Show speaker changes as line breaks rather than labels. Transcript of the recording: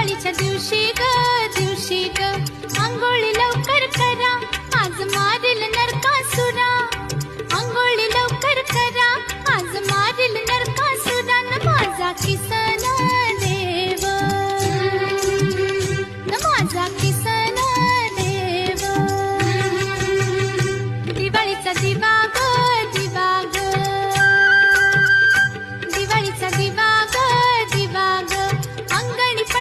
दिवाळीच्या दिवशी ग आंघोळी लवकर करा, आज मारील नरकासुरा. आंघोळी लवकर करा, आज मारील नरकासुरा. न माझा किसन